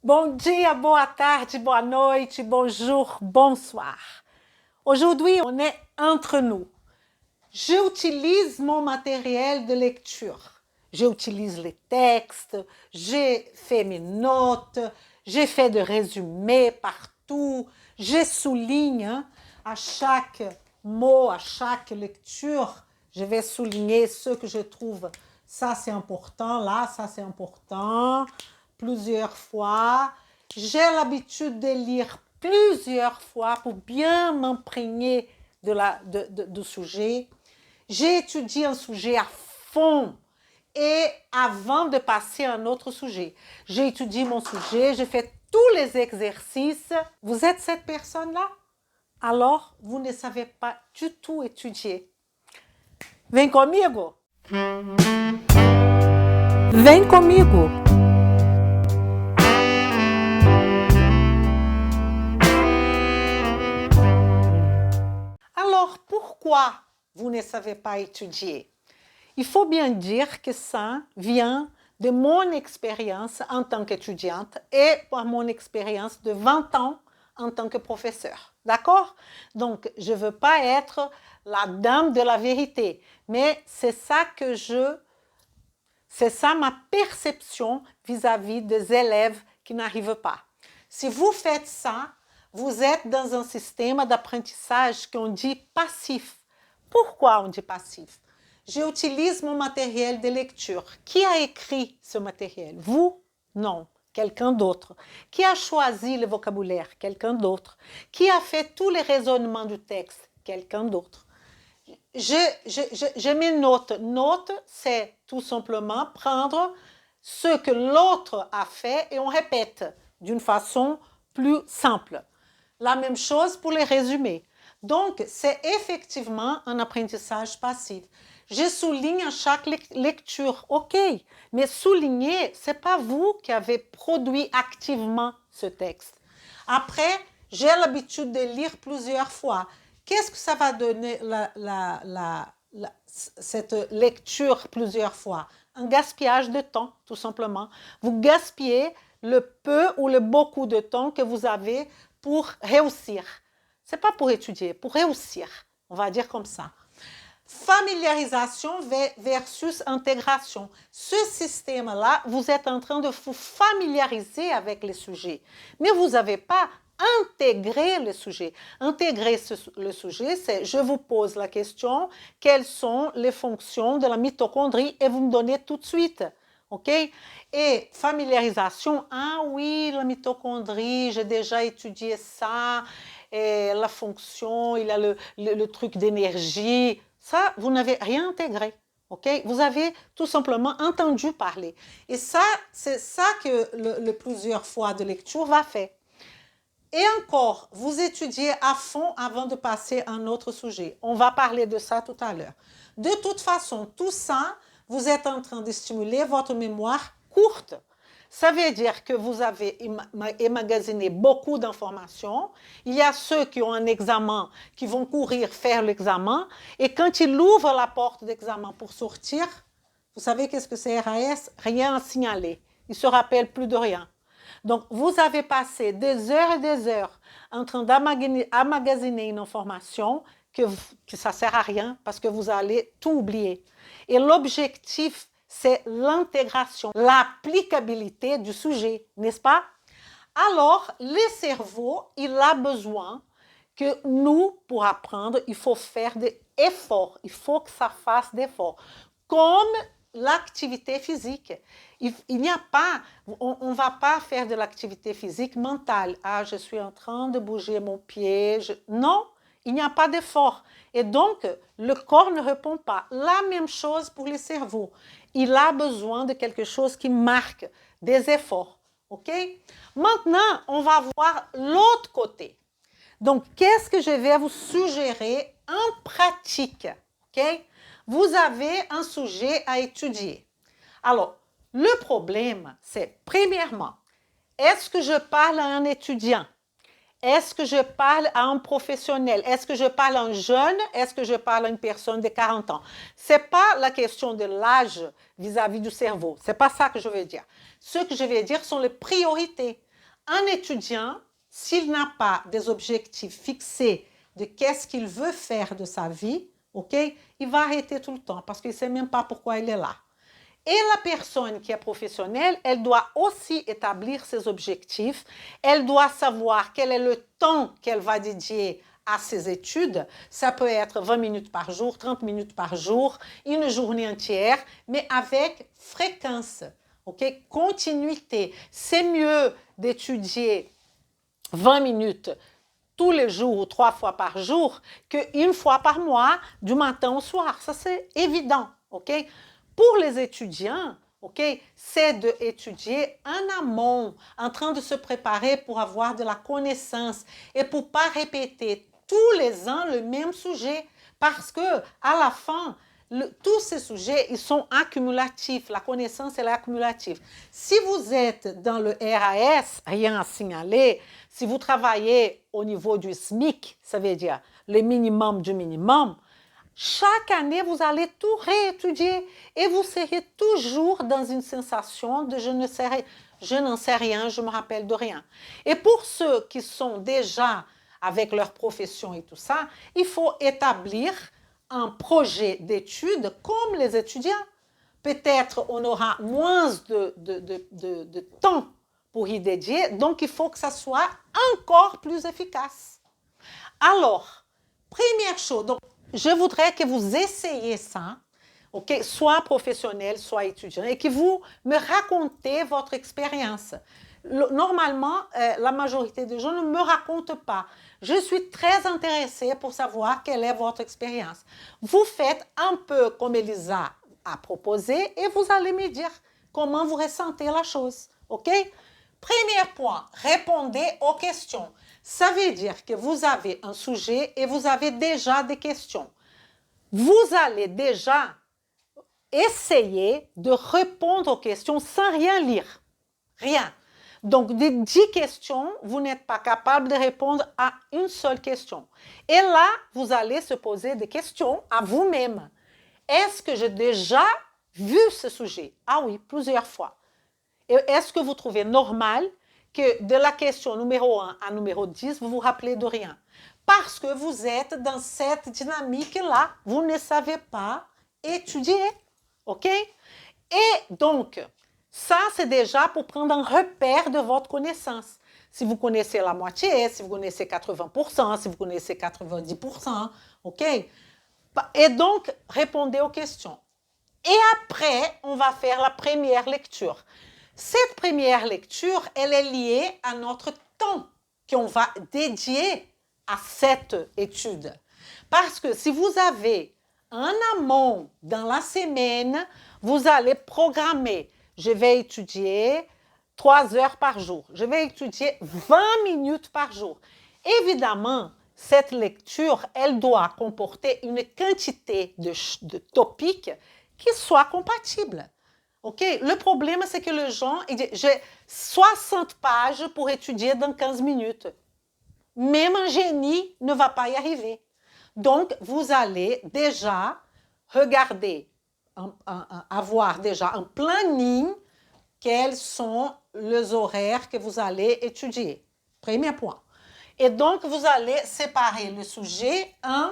Bom dia, boa tarde, boa noite, bonjour, bonsoir. Aujourd'hui, on est entre nous. J'utilise mon matériel de lecture. J'utilise les textes, j'ai fait mes notes, j'ai fait des résumés partout, je souligne à chaque mot, à chaque lecture, je vais souligner ce que je trouve, ça c'est important, là, ça c'est important, plusieurs fois. J'ai l'habitude de lire plusieurs fois pour bien m'imprégner du sujet. J'ai étudié un sujet à fond et avant de passer à un autre sujet. J'ai étudié mon sujet, j'ai fait tous les exercices. Vous êtes cette personne-là? Alors, vous ne savez pas du tout étudier. Vem comigo? Vem comigo! Alors, pourquoi vous ne savez pas étudier? Il faut bien dire que ça vient de mon expérience en tant qu'étudiante et par mon expérience de 20 ans en tant que professeur. D'accord? Donc, je ne veux pas être la dame de la vérité, mais c'est ça ma perception vis-à-vis des élèves qui n'arrivent pas. Si vous faites ça, vous êtes dans un système d'apprentissage qu'on dit passif. Pourquoi on dit passif? J'utilise mon matériel de lecture. Qui a écrit ce matériel? Vous? Non, quelqu'un d'autre. Qui a choisi le vocabulaire? Quelqu'un d'autre. Qui a fait tous les raisonnements du texte? Quelqu'un d'autre. Je mets note. Note, c'est tout simplement prendre ce que l'autre a fait et on répète d'une façon plus simple. La même chose pour les résumés. Donc, c'est effectivement un apprentissage passif. Je souligne à chaque lecture, ok, mais souligner, ce n'est pas vous qui avez produit activement ce texte. Après, j'ai l'habitude de lire plusieurs fois. Qu'est-ce que ça va donner cette lecture plusieurs fois? Un gaspillage de temps, tout simplement. Vous gaspillez le peu ou le beaucoup de temps que vous avez pour réussir. Ce n'est pas pour étudier, pour réussir. On va dire comme ça. Familiarisation versus intégration. Ce système-là, vous êtes en train de vous familiariser avec les sujets, mais vous n'avez pas intégré le sujet. Intégrer le sujet, c'est je vous pose la question, quelles sont les fonctions de la mitochondrie et vous me donnez tout de suite. OK? Et familiarisation, ah oui, la mitochondrie, j'ai déjà étudié ça, et la fonction, il a le truc d'énergie. Ça, vous n'avez rien intégré. Okay? Vous avez tout simplement entendu parler. Et ça, c'est ça que le plusieurs fois de lecture va faire. Et encore, vous étudiez à fond avant de passer à un autre sujet. On va parler de ça tout à l'heure. De toute façon, tout ça, vous êtes en train de stimuler votre mémoire courte. Ça veut dire que vous avez emmagasiné beaucoup d'informations. Il y a ceux qui ont un examen, qui vont courir faire l'examen. Et quand ils ouvrent la porte d'examen pour sortir, vous savez qu'est-ce que c'est RAS? Rien à signaler. Ils ne se rappellent plus de rien. Donc, vous avez passé des heures et des heures en train d'emmagasiner une information que ça ne sert à rien parce que vous allez tout oublier. Et l'objectif, c'est l'intégration, l'applicabilité du sujet, n'est-ce pas? Alors, le cerveau, il a besoin que nous, pour apprendre, il faut faire des efforts. Il faut que ça fasse des efforts. Comme l'activité physique. Il n'y a pas, on ne va pas faire de l'activité physique mentale. Ah, je suis en train de bouger mon pied. Non, il n'y a pas d'effort. Et donc, le corps ne répond pas. La même chose pour le cerveau. Il a besoin de quelque chose qui marque des efforts. OK? Maintenant, on va voir l'autre côté. Donc, qu'est-ce que je vais vous suggérer en pratique? OK? Vous avez un sujet à étudier. Alors, le problème, c'est premièrement, est-ce que je parle à un étudiant? Est-ce que je parle à un professionnel? Est-ce que je parle à un jeune? Est-ce que je parle à une personne de 40 ans? Ce n'est pas la question de l'âge vis-à-vis du cerveau. Ce n'est pas ça que je veux dire. Ce que je veux dire sont les priorités. Un étudiant, s'il n'a pas des objectifs fixés de qu'est-ce qu'il veut faire de sa vie, ok, il va arrêter tout le temps parce qu'il ne sait même pas pourquoi il est là. Et la personne qui est professionnelle, elle doit aussi établir ses objectifs. Elle doit savoir quel est le temps qu'elle va dédier à ses études. Ça peut être 20 minutes par jour, 30 minutes par jour, une journée entière, mais avec fréquence, ok? Continuité. C'est mieux d'étudier 20 minutes tous les jours ou 3 fois par jour qu'une fois par mois, du matin au soir. Ça, c'est évident, ok? Pour les étudiants, ok, c'est d'étudier en amont, en train de se préparer pour avoir de la connaissance et pour ne pas répéter tous les ans le même sujet. Parce que à la fin, tous ces sujets, ils sont accumulatifs. La connaissance, elle est accumulative. Si vous êtes dans le RAS, rien à signaler. Si vous travaillez au niveau du SMIC, ça veut dire le minimum du minimum, chaque année, vous allez tout réétudier et vous serez toujours dans une sensation de je n'en sais rien, je me rappelle de rien. Et pour ceux qui sont déjà avec leur profession et tout ça, il faut établir un projet d'études comme les étudiants. Peut-être on aura moins de temps pour y dédier, donc il faut que ça soit encore plus efficace. Alors, première chose, donc, je voudrais que vous essayiez ça, ok, soit professionnel, soit étudiant, et que vous me racontez votre expérience. Normalement, la majorité des gens ne me racontent pas. Je suis très intéressée pour savoir quelle est votre expérience. Vous faites un peu comme Elisa a proposé et vous allez me dire comment vous ressentez la chose, ok? Premier point, répondez aux questions. Ça veut dire que vous avez un sujet et vous avez déjà des questions. Vous allez déjà essayer de répondre aux questions sans rien lire. Rien. Donc, des 10 questions, vous n'êtes pas capable de répondre à une seule question. Et là, vous allez se poser des questions à vous-même. Est-ce que j'ai déjà vu ce sujet? Ah oui, plusieurs fois. Et est-ce que vous trouvez normal que de la question numéro 1 à numéro 10, vous vous rappelez de rien? Parce que vous êtes dans cette dynamique-là, vous ne savez pas étudier, ok? Et donc, ça, c'est déjà pour prendre un repère de votre connaissance. Si vous connaissez la moitié, si vous connaissez 80%, si vous connaissez 90%, ok? Et donc, répondez aux questions. Et après, on va faire la première lecture. Cette première lecture, elle est liée à notre temps qu'on va dédier à cette étude. Parce que si vous avez un amont dans la semaine, vous allez programmer. Je vais étudier 3 heures par jour. Je vais étudier 20 minutes par jour. Évidemment, cette lecture, elle doit comporter une quantité de topics qui soit compatible. Ok? Le problème, c'est que les gens, ils disent, j'ai 60 pages pour étudier dans 15 minutes. Même un génie ne va pas y arriver. Donc, vous allez déjà regarder, avoir déjà un planning, quels sont les horaires que vous allez étudier. Premier point. Et donc, vous allez séparer le sujet en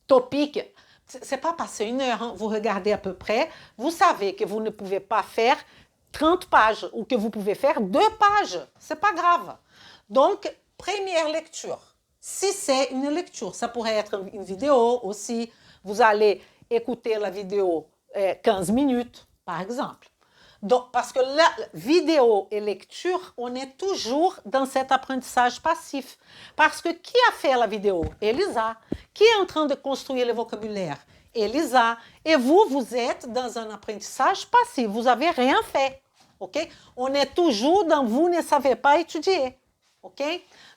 topic. C'est pas passer une heure, hein. Vous regardez à peu près, vous savez que vous ne pouvez pas faire 30 pages ou que vous pouvez faire 2 pages. C'est pas grave. Donc, première lecture. Si c'est une lecture, ça pourrait être une vidéo aussi. Vous allez écouter la vidéo 15 minutes, par exemple. Donc, parce que la vidéo et lecture, on est toujours dans cet apprentissage passif. Parce que qui a fait la vidéo? Elisa. Qui est en train de construire le vocabulaire? Elisa. Et vous, vous êtes dans un apprentissage passif. Vous n'avez rien fait. Ok? On est toujours dans vous ne savez pas étudier. Ok?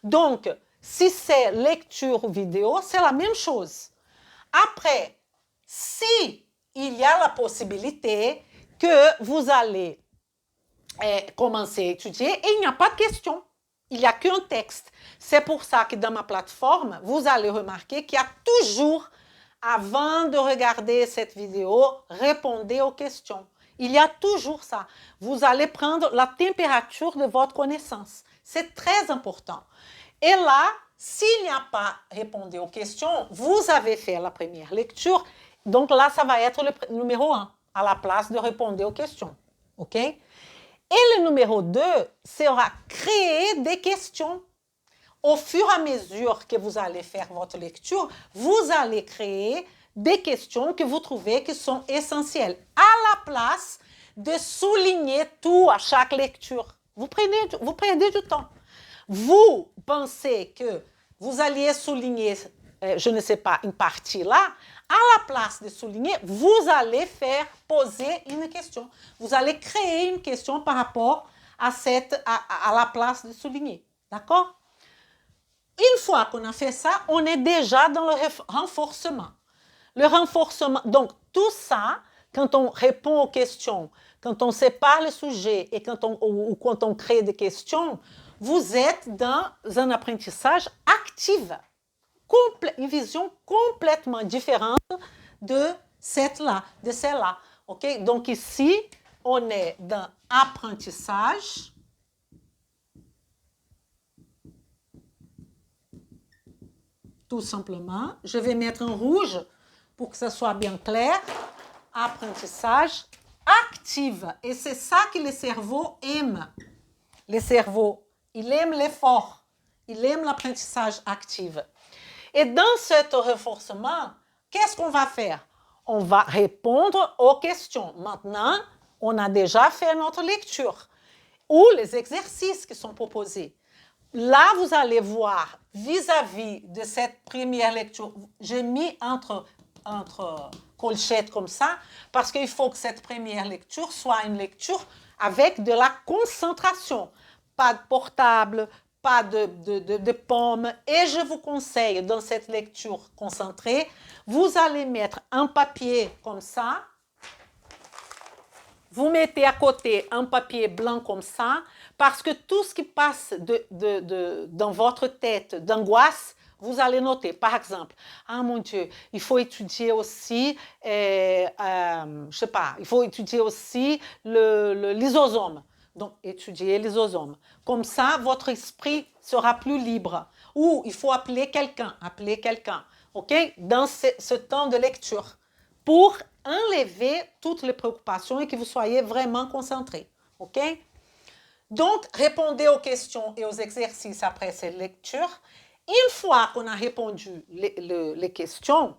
Donc, si c'est lecture ou vidéo, c'est la même chose. Après, si il y a la possibilité que vous allez commencer à étudier et il n'y a pas de question. Il n'y a qu'un texte. C'est pour ça que dans ma plateforme, vous allez remarquer qu'il y a toujours, avant de regarder cette vidéo, répondez aux questions. Il y a toujours ça. Vous allez prendre la température de votre connaissance. C'est très important. Et là, s'il n'y a pas répondu aux questions, vous avez fait la première lecture. Donc là, ça va être le numéro 1, à la place de répondre aux questions. OK? Et le numéro 2 sera créer des questions. Au fur et à mesure que vous allez faire votre lecture, vous allez créer des questions que vous trouvez qui sont essentielles, à la place de souligner tout à chaque lecture. Vous prenez du temps. Vous pensez que vous alliez souligner, je ne sais pas, une partie là, à la place de souligner, vous allez faire poser une question. Vous allez créer une question par rapport à la place de souligner. D'accord? Une fois qu'on a fait ça, on est déjà dans le renforcement. Le renforcement, donc tout ça, quand on répond aux questions, quand on sépare le sujet et quand on crée des questions, vous êtes dans un apprentissage actif, une vision complètement différente de celle-là. Okay? Donc ici, on est dans apprentissage. Tout simplement. Je vais mettre en rouge pour que ça soit bien clair. Apprentissage actif. Et c'est ça que le cerveau aime. Le cerveau, il aime l'effort. Il aime l'apprentissage actif. Et dans ce renforcement, qu'est-ce qu'on va faire? On va répondre aux questions. Maintenant, on a déjà fait notre lecture ou les exercices qui sont proposés. Là, vous allez voir, vis-à-vis de cette première lecture, j'ai mis entre colchettes comme ça, parce qu'il faut que cette première lecture soit une lecture avec de la concentration. Pas de portable, pas de pommes. Et je vous conseille, dans cette lecture concentrée, vous allez mettre un papier comme ça. Vous mettez à côté un papier blanc comme ça, parce que tout ce qui passe dans votre tête d'angoisse, vous allez noter. Par exemple, ah mon Dieu, il faut étudier aussi, je sais pas, il faut étudier aussi l'isosome. Donc, étudier l'isosome. Comme ça, votre esprit sera plus libre. Ou il faut appeler quelqu'un, OK? Dans ce temps de lecture. Pour enlever toutes les préoccupations et que vous soyez vraiment concentré. OK? Donc, répondez aux questions et aux exercices après cette lecture. Une fois qu'on a répondu les questions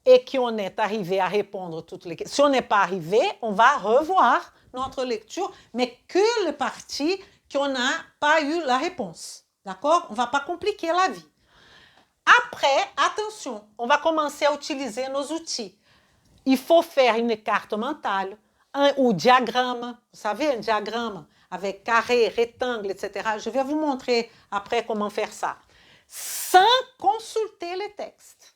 et qu'on est arrivé à répondre toutes les questions, si on n'est pas arrivé, on va revoir notre lecture, mais que le parti qu'on n'a pas eu la réponse. D'accord? On ne va pas compliquer la vie. Après, attention, on va commencer à utiliser nos outils. Il faut faire une carte mentale, ou diagramme, vous savez, un diagramme avec carré, rectangle, etc. Je vais vous montrer après comment faire ça. Sans consulter les textes.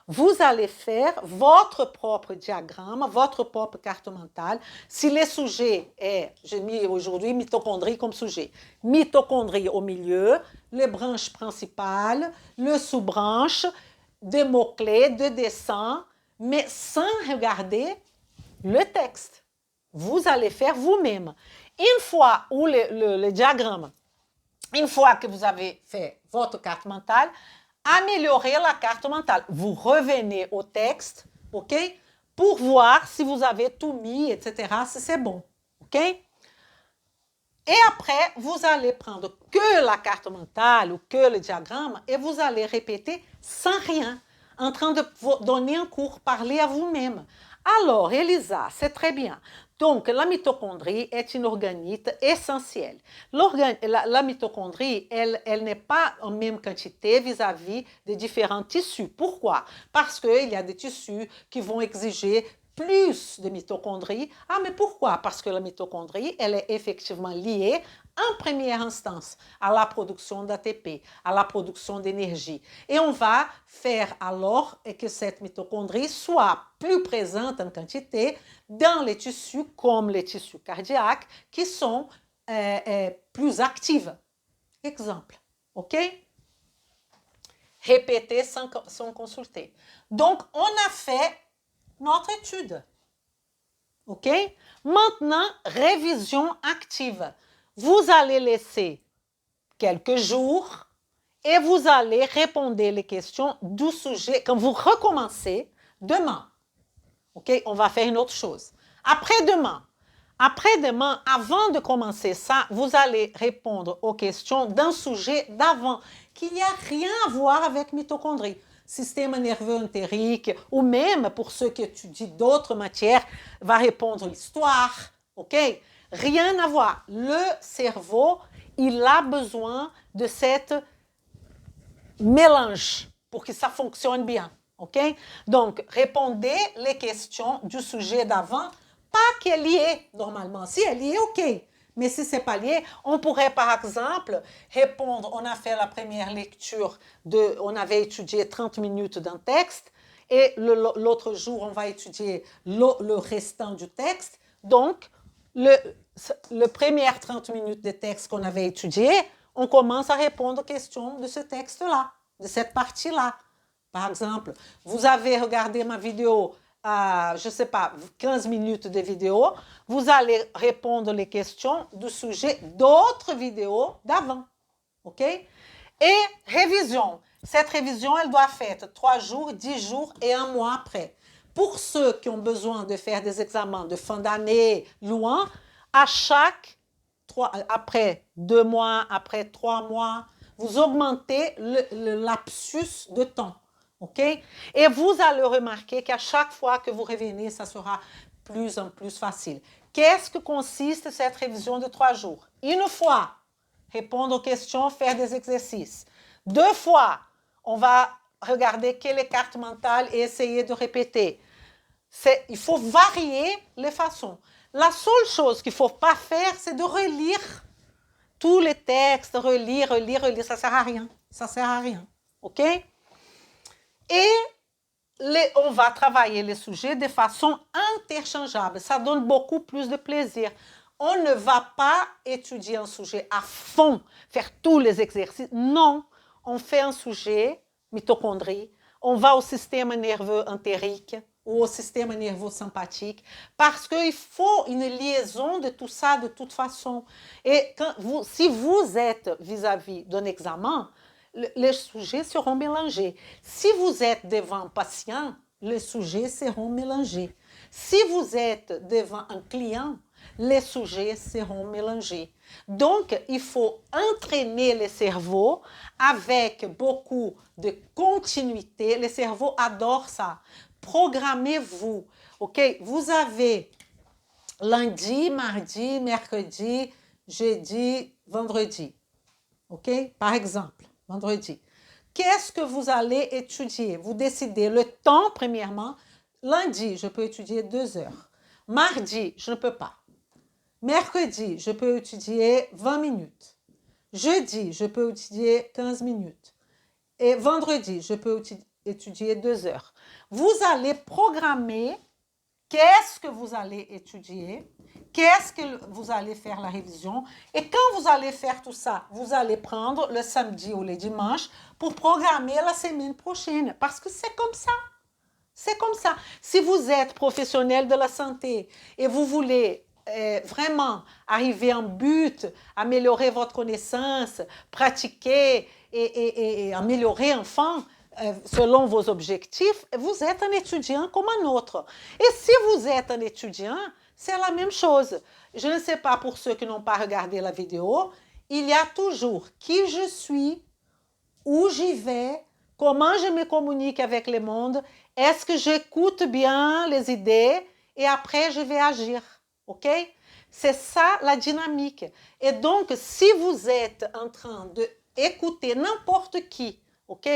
Vous allez faire votre propre diagramme, votre propre carte mentale. Si le sujet est, j'ai mis aujourd'hui mitochondrie comme sujet, mitochondrie au milieu, les branches principales, le sous-branche, des mots-clés, des dessins, mais sans regarder le texte. Vous allez faire vous-même. Une fois où le diagramme, une fois que vous avez fait votre carte mentale, améliorez la carte mentale. Vous revenez au texte, OK? Pour voir si vous avez tout mis, etc., si c'est bon. OK? Et après, vous allez prendre que la carte mentale ou que le diagramme et vous allez répéter sans rien, en train de vous donner un cours, parler à vous-même. Alors, Elisa, c'est très bien. Donc, la mitochondrie est une organite essentielle. La mitochondrie, elle n'est pas en même quantité vis-à-vis des différents tissus. Pourquoi? Parce qu'il y a des tissus qui vont exiger plus de mitochondries. Ah, mais pourquoi? Parce que la mitochondrie, elle est effectivement liée en première instance à la production d'ATP, à la production d'énergie. Et on va faire alors que cette mitochondrie soit plus présente en quantité dans les tissus comme les tissus cardiaques qui sont plus actifs. Exemple, OK? Répéter sans consulter. Donc, on a fait notre étude. OK? Maintenant, révision active. Vous allez laisser quelques jours et vous allez répondre les questions du sujet. Quand vous recommencez, demain, OK? On va faire une autre chose. Après-demain, avant de commencer ça, vous allez répondre aux questions d'un sujet d'avant qui n'y a rien à voir avec mitochondrie, système nerveux entérique, ou même pour ceux qui étudient d'autres matières, va répondre l'histoire, ok? Rien à voir. Le cerveau, il a besoin de cette mélange pour que ça fonctionne bien, ok? Donc, répondez les questions du sujet d'avant, pas qu'elle y est normalement. Si elle y est, ok. Mais si c'est pas lié, on pourrait par exemple répondre, on a fait la première lecture, on avait étudié 30 minutes d'un texte, et l'autre jour, on va étudier le restant du texte. Donc, le premières 30 minutes de texte qu'on avait étudié, on commence à répondre aux questions de ce texte-là, de cette partie-là. Par exemple, vous avez regardé ma vidéo, je ne sais pas, 15 minutes de vidéo, vous allez répondre les questions du sujet d'autres vidéos d'avant. OK? Et révision. Cette révision, elle doit faire 3 jours, 10 jours et 1 mois après. Pour ceux qui ont besoin de faire des examens de fin d'année loin, après 2 mois, après 3 mois, vous augmentez le lapsus de temps. OK? Et vous allez remarquer qu'à chaque fois que vous revenez, ça sera plus en plus facile. Qu'est-ce que consiste cette révision de 3 jours? Une fois, répondre aux questions, faire des exercices. 2 fois, on va regarder quelle carte mentale et essayer de répéter. Il faut varier les façons. La seule chose qu'il ne faut pas faire, c'est de relire tous les textes, relire, ça ne sert à rien. Ça ne sert à rien. OK? Et on va travailler les sujets de façon interchangeable. Ça donne beaucoup plus de plaisir. On ne va pas étudier un sujet à fond, faire tous les exercices. Non, on fait un sujet, mitochondrie, on va au système nerveux entérique ou au système nerveux sympathique, parce qu'il faut une liaison de tout ça de toute façon. Et si vous êtes vis-à-vis d'un examen, les sujets seront mélangés. Si vous êtes devant un patient, les sujets seront mélangés. Si vous êtes devant un client, les sujets seront mélangés. Donc, il faut entraîner le cerveau avec beaucoup de continuité. Le cerveau adore ça. Programmez-vous. OK? Vous avez lundi, mardi, mercredi, jeudi, vendredi. OK? Par exemple, vendredi. Qu'est-ce que vous allez étudier? Vous décidez le temps, premièrement. Lundi, je peux étudier 2 heures. Mardi, je ne peux pas. Mercredi, je peux étudier 20 minutes. Jeudi, je peux étudier 15 minutes. Et vendredi, je peux étudier 2 heures. Vous allez programmer qu'est-ce que vous allez étudier, qu'est-ce que vous allez faire la révision. Et quand vous allez faire tout ça, vous allez prendre le samedi ou le dimanche pour programmer la semaine prochaine. Parce que c'est comme ça. C'est comme ça. Si vous êtes professionnel de la santé et vous voulez vraiment arriver en but, améliorer votre connaissance, pratiquer et améliorer enfin selon vos objectifs, vous êtes un étudiant comme un autre. Et si vous êtes un étudiant, c'est la même chose. Je ne sais pas pour ceux qui n'ont pas regardé la vidéo, il y a toujours qui je suis, où j'y vais, comment je me communique avec le monde, est-ce que j'écoute bien les idées et après je vais agir. OK? C'est ça la dynamique. Et donc, si vous êtes en train d'écouter n'importe qui, OK?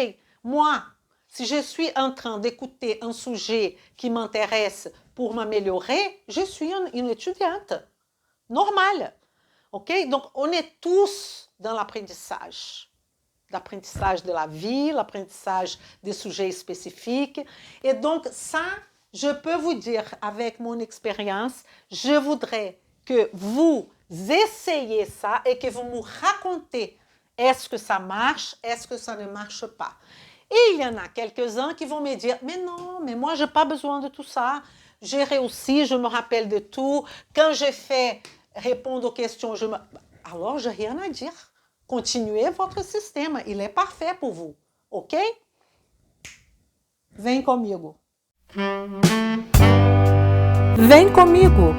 Moi, si je suis en train d'écouter un sujet qui m'intéresse pour m'améliorer, je suis une étudiante normale. OK? Donc, on est tous dans l'apprentissage de la vie, l'apprentissage des sujets spécifiques. Et donc, ça, je peux vous dire avec mon expérience, je voudrais que vous essayiez ça et que vous me racontez est-ce que ça marche, est-ce que ça ne marche pas. Et il y en a quelques-uns qui vont me dire, mais non, mais moi, je n'ai pas besoin de tout ça. j'ai réussi, je me rappelle de tout. Quand j'ai fait répondre aux questions, alors j'ai rien à dire. Continuez votre sistema, il est parfait pour vous, ok? Vem comigo. Vem comigo.